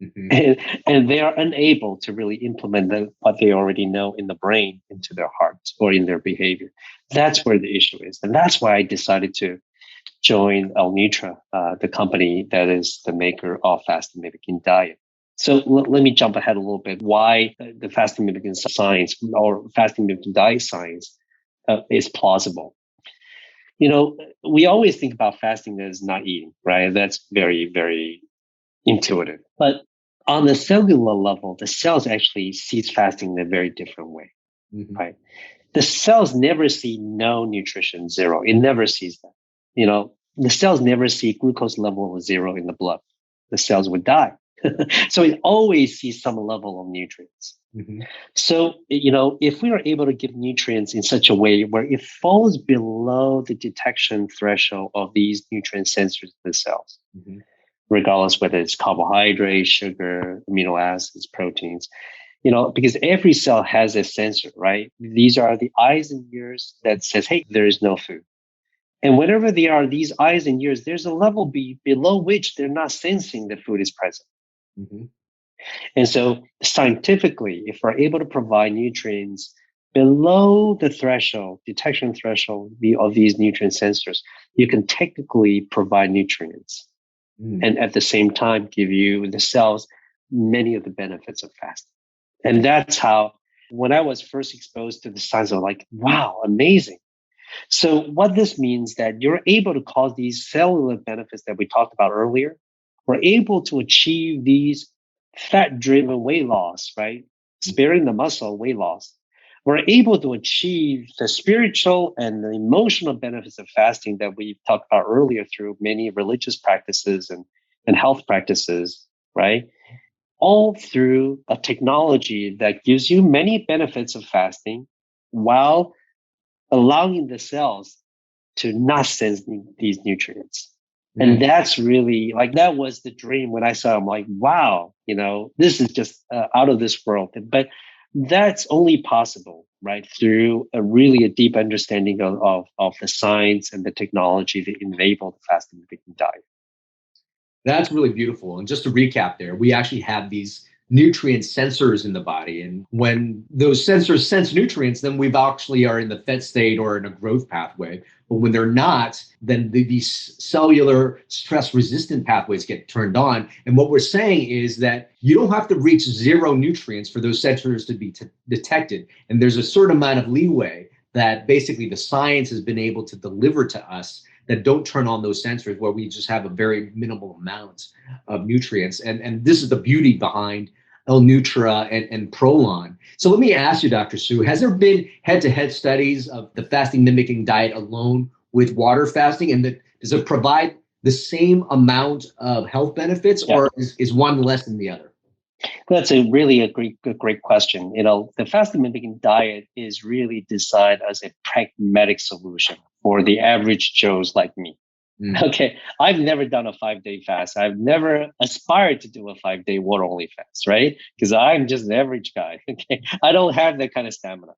Mm-hmm. And they are unable to really implement what they already know in the brain into their hearts or in their behavior. That's where the issue is. And that's why I decided to join L-Nutra, the company that is the maker of Fast Mimicking Diet. So let me jump ahead a little bit. Why the fasting mimicking science or fasting mimicking diet science is plausible. We always think about fasting as not eating, right? That's very, very intuitive. But on the cellular level, the cells actually sees fasting in a very different way, right? The cells never see no nutrition, zero. It never sees that. The cells never see glucose level of 0 in the blood. The cells would die. So it always sees some level of nutrients. Mm-hmm. So, if we are able to give nutrients in such a way where it falls below the detection threshold of these nutrient sensors in the cells, regardless whether it's carbohydrates, sugar, amino acids, proteins. Because every cell has a sensor, right? These are the eyes and ears that says, hey, there is no food. And whenever they are these eyes and ears, there's a level below which they're not sensing the food is present. Mm-hmm. And so scientifically, if we're able to provide nutrients below the threshold, detection threshold of these nutrient sensors, you can technically provide nutrients. And at the same time, give you the cells many of the benefits of fasting. And that's how, when I was first exposed to the science, I was like, wow, amazing. So what this means that you're able to cause these cellular benefits that we talked about earlier. We're able to achieve these fat-driven weight loss, right? Sparing the muscle weight loss. We're able to achieve the spiritual and the emotional benefits of fasting that we talked about earlier through many religious practices and health practices, right? All through a technology that gives you many benefits of fasting while allowing the cells to not sense these nutrients. And that's really that was the dream when I saw it. I'm like, wow, this is just out of this world. But that's only possible, right, through a deep understanding of the science and the technology that enable the fast mimicking diet. That's really beautiful. And just to recap there, we actually have these nutrient sensors in the body. And when those sensors sense nutrients, then we actually are in the fed state or in a growth pathway. But when they're not, then these cellular stress resistant pathways get turned on. And what we're saying is that you don't have to reach zero nutrients for those sensors to be detected. And there's a certain amount of leeway that basically the science has been able to deliver to us that don't turn on those sensors, where we just have a very minimal amount of nutrients. And this is the beauty behind L-Nutra and Prolong. So let me ask you, Dr. Su, has there been head-to-head studies of the fasting mimicking diet alone with water fasting? And does it provide the same amount of health benefits, or is one less than the other? That's a great question. The fasting mimicking diet is really designed as a pragmatic solution for the average Joes like me. Okay, I've never done a 5-day fast. I've never aspired to do a 5-day water only fast, right? Because I'm just an average guy. Okay, I don't have that kind of stamina.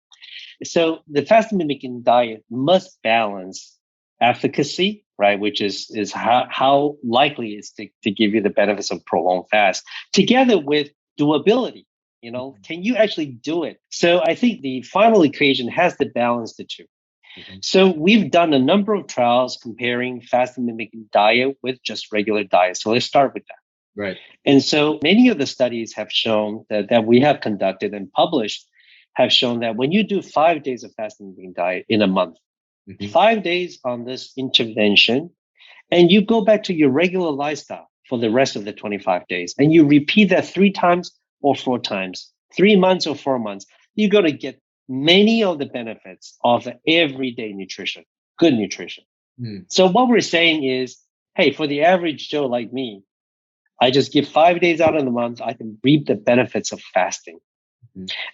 So the fasting mimicking diet must balance efficacy, right, which is how likely it's to give you the benefits of prolonged fast, together with doability. Can you actually do it? So I think the final equation has to balance the two. So we've done a number of trials comparing fasting mimicking diet with just regular diet. So let's start with that. Right. And so many of the studies have shown that we have conducted and published have shown that when you do 5 days of fasting mimicking diet in a month, 5 days on this intervention, and you go back to your regular lifestyle for the rest of the 25 days, and you repeat that 3 times or 4 times, 3 months or 4 months, you're going to get many of the benefits of everyday nutrition, good nutrition. So what we're saying is, hey, for the average Joe like me, I just give 5 days out of the month, I can reap the benefits of fasting.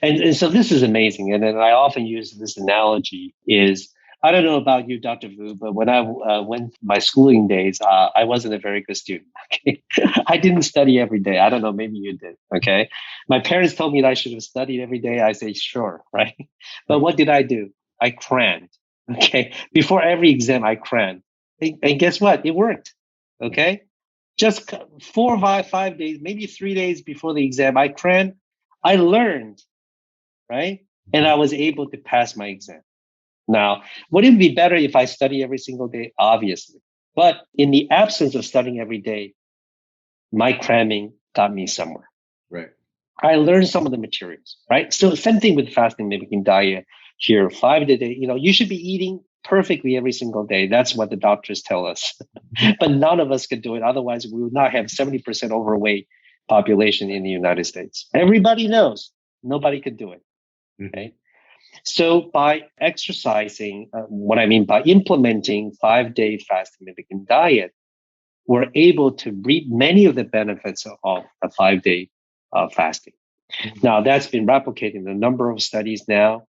And so this is amazing. And then I often use this analogy is, I don't know about you, Dr. Vu, but when I went my schooling days, I wasn't a very good student. Okay, I didn't study every day. I don't know, maybe you did. Okay, my parents told me that I should have studied every day. I say sure, right? But what did I do? I crammed. Okay, before every exam, I crammed, and guess what? It worked. Okay, just 4 or 5 days, maybe 3 days before the exam, I crammed. I learned, right, and I was able to pass my exam. Now, would it be better if I study every single day? Obviously. But in the absence of studying every day, my cramming got me somewhere. Right. I learned some of the materials, right? So same thing with fasting mimicking diet here, 5 a day. You should be eating perfectly every single day. That's what the doctors tell us. But none of us could do it. Otherwise, we would not have 70% overweight population in the United States. Everybody knows nobody could do it. Okay. So by exercising, by implementing 5-day fasting mimicking diet, we're able to reap many of the benefits of a 5-day fasting. Now, that's been replicated in a number of studies now.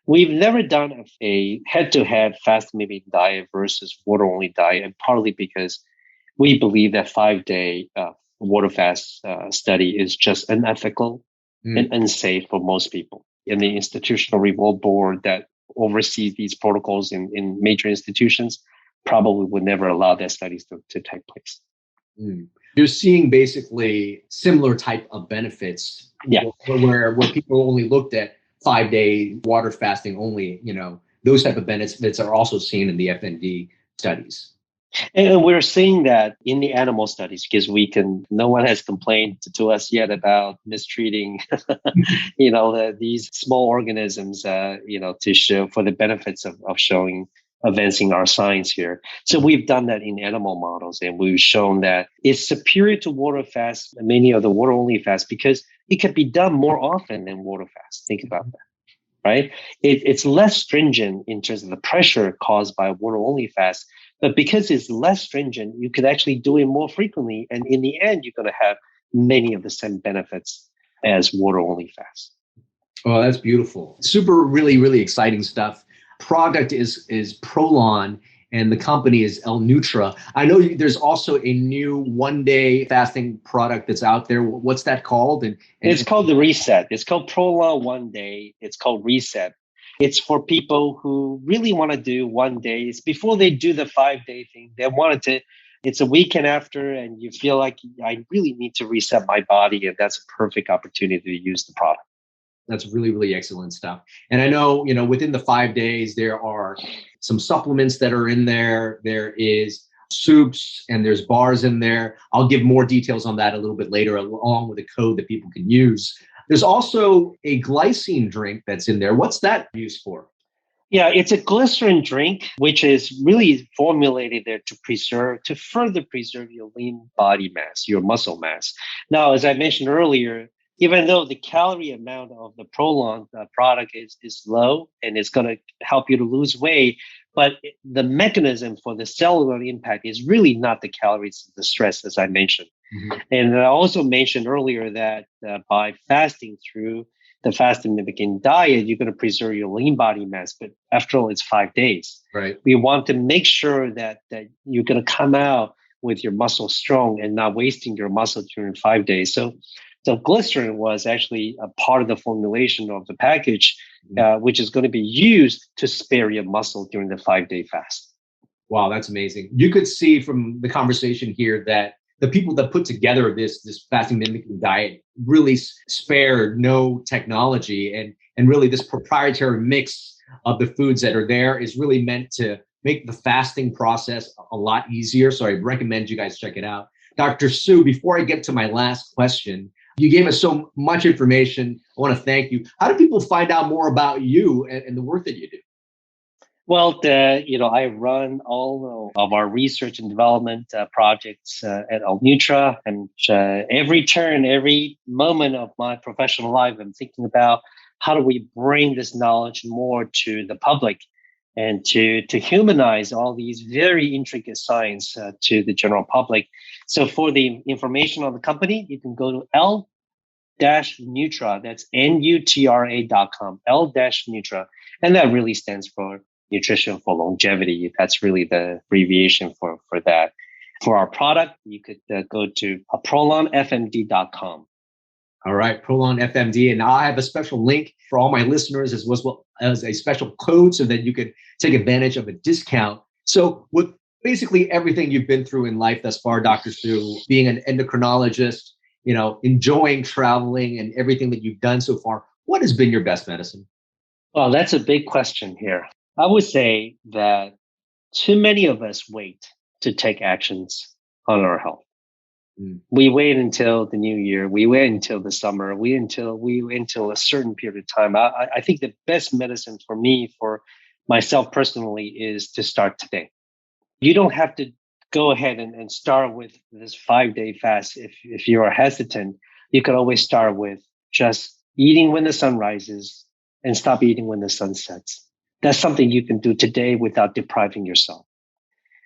We've never done a head-to-head fasting mimicking diet versus water-only diet, and partly because we believe that 5-day water fast study is just unethical and unsafe for most people. And the Institutional Review Board that oversees these protocols in major institutions probably would never allow their studies to take place. You're seeing basically similar type of benefits, where people only looked at 5-day water fasting only, those type of benefits are also seen in the FND studies. And we're seeing that in the animal studies because no one has complained to us yet about mistreating, these small organisms, to show for the benefits of advancing our science here. So we've done that in animal models, and we've shown that it's superior to water fast, many of the water only fast, because it can be done more often than water fast. Think about that. Right? It's less stringent in terms of the pressure caused by water only fast, but because it's less stringent, you could actually do it more frequently. And in the end, you're going to have many of the same benefits as water only fast. Oh, that's beautiful. Super, really, really exciting stuff. Product is Prolon, and the company is L-Nutra. I know there's also a new 1-day fasting product that's out there. What's that called? And it's called the Reset. It's called Prolong 1 day. It's called Reset. It's for people who really want to do 1 day. Before they do the 5-day thing, they wanted to. It's a weekend after, and you feel like I really need to reset my body, and that's a perfect opportunity to use the product. That's really, really excellent stuff. And I know, within the 5 days, there are some supplements that are in there. There is soups and there's bars in there. I'll give more details on that a little bit later, along with a code that people can use. There's also a glycine drink that's in there. What's that used for? Yeah, it's a glycerin drink, which is really formulated there to further preserve your lean body mass, your muscle mass. Now, as I mentioned earlier, even though the calorie amount of the Prolong product is low and it's going to help you to lose weight, but the mechanism for the cellular impact is really not the calories, the stress, as I mentioned. And I also mentioned earlier that by fasting through the fast mimicking diet, you're going to preserve your lean body mass. But after all, it's 5 days. Right. We want to make sure that you're going to come out with your muscle strong and not wasting your muscle during 5 days. So the glycerin was actually a part of the formulation of the package, which is going to be used to spare your muscle during the 5-day fast. Wow, that's amazing. You could see from the conversation here that the people that put together this fasting mimicking diet really spared no technology, and really this proprietary mix of the foods that are there is really meant to make the fasting process a lot easier. So I recommend you guys check it out. Dr. Su, before I get to my last question, you gave us so much information. I want to thank you. How do people find out more about you and the work that you do? Well, I run all of our research and development projects at L-Nutra, and every moment of my professional life, I'm thinking about how do we bring this knowledge more to the public and to humanize all these very intricate science to the general public. So for the information on the company, you can go to L-Nutra, that's Nutra.com, L-Nutra, and that really stands for Nutrition for Longevity. That's really the abbreviation for that. For our product, you could go to ProlonFMD.com. All right, Prolon FMD. And now I have a special link for all my listeners as well as a special code so that you could take advantage of a discount. So with basically everything you've been through in life thus far, Dr. Su, being an endocrinologist, enjoying traveling and everything that you've done so far, what has been your best medicine? Well, that's a big question here. I would say that too many of us wait to take actions on our health. We wait until the new year. We wait until the summer. We wait until a certain period of time. I think the best medicine for me, for myself personally, is to start today. You don't have to go ahead and start with this 5-day fast. If you are hesitant, you can always start with just eating when the sun rises and stop eating when the sun sets. That's something you can do today without depriving yourself.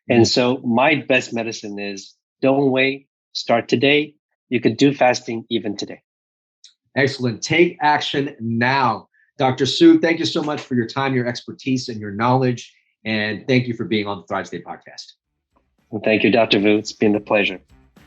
And so my best medicine is don't wait. Start today. You can do fasting even today. Excellent. Take action now. Dr. Su, thank you so much for your time, your expertise, and your knowledge. And thank you for being on the Thrive State podcast. Well, thank you, Dr. Vu. It's been a pleasure.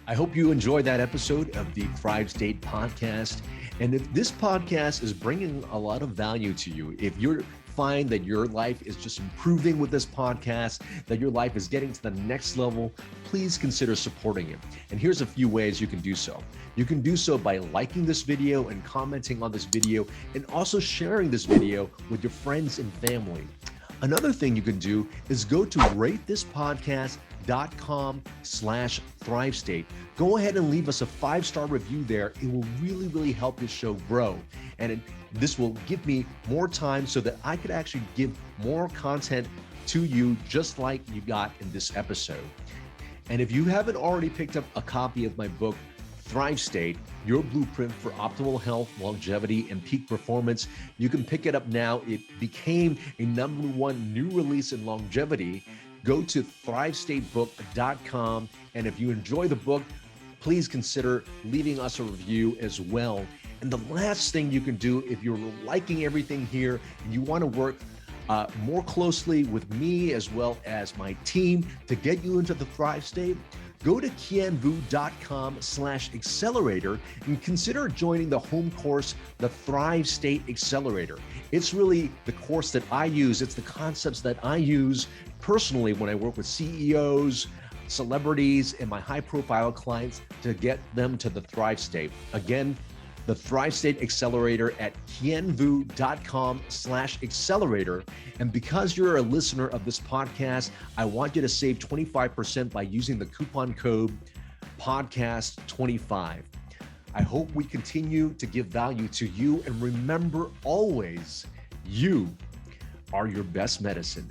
I hope you enjoyed that episode of the Thrive State podcast. And if this podcast is bringing a lot of value to you, if you find that your life is just improving with this podcast, that your life is getting to the next level, please consider supporting it. And here's a few ways you can do so. You can do so by liking this video and commenting on this video, and also sharing this video with your friends and family. Another thing you can do is go to ratethispodcast.com/ThriveState. Go ahead and leave us a 5-star review there. It will really, really help this show grow. And this will give me more time so that I could actually give more content to you, just like you got in this episode. And if you haven't already picked up a copy of my book, Thrive State, Your Blueprint for Optimal Health, Longevity, and Peak Performance, you can pick it up now. It became a #1 new release in longevity. Go to thrivestatebook.com. And if you enjoy the book, please consider leaving us a review as well. And the last thing you can do, if you're liking everything here and you want to work more closely with me as well as my team to get you into the Thrive State, go to kienvu.com/accelerator and consider joining the home course, the Thrive State Accelerator. It's really the course that I use. It's the concepts that I use personally when I work with CEOs, celebrities, and my high-profile clients to get them to the Thrive State. Again, the Thrive State Accelerator at kienvu.com/accelerator. And because you're a listener of this podcast, I want you to save 25% by using the coupon code podcast25. I hope we continue to give value to you. And remember always, you are your best medicine.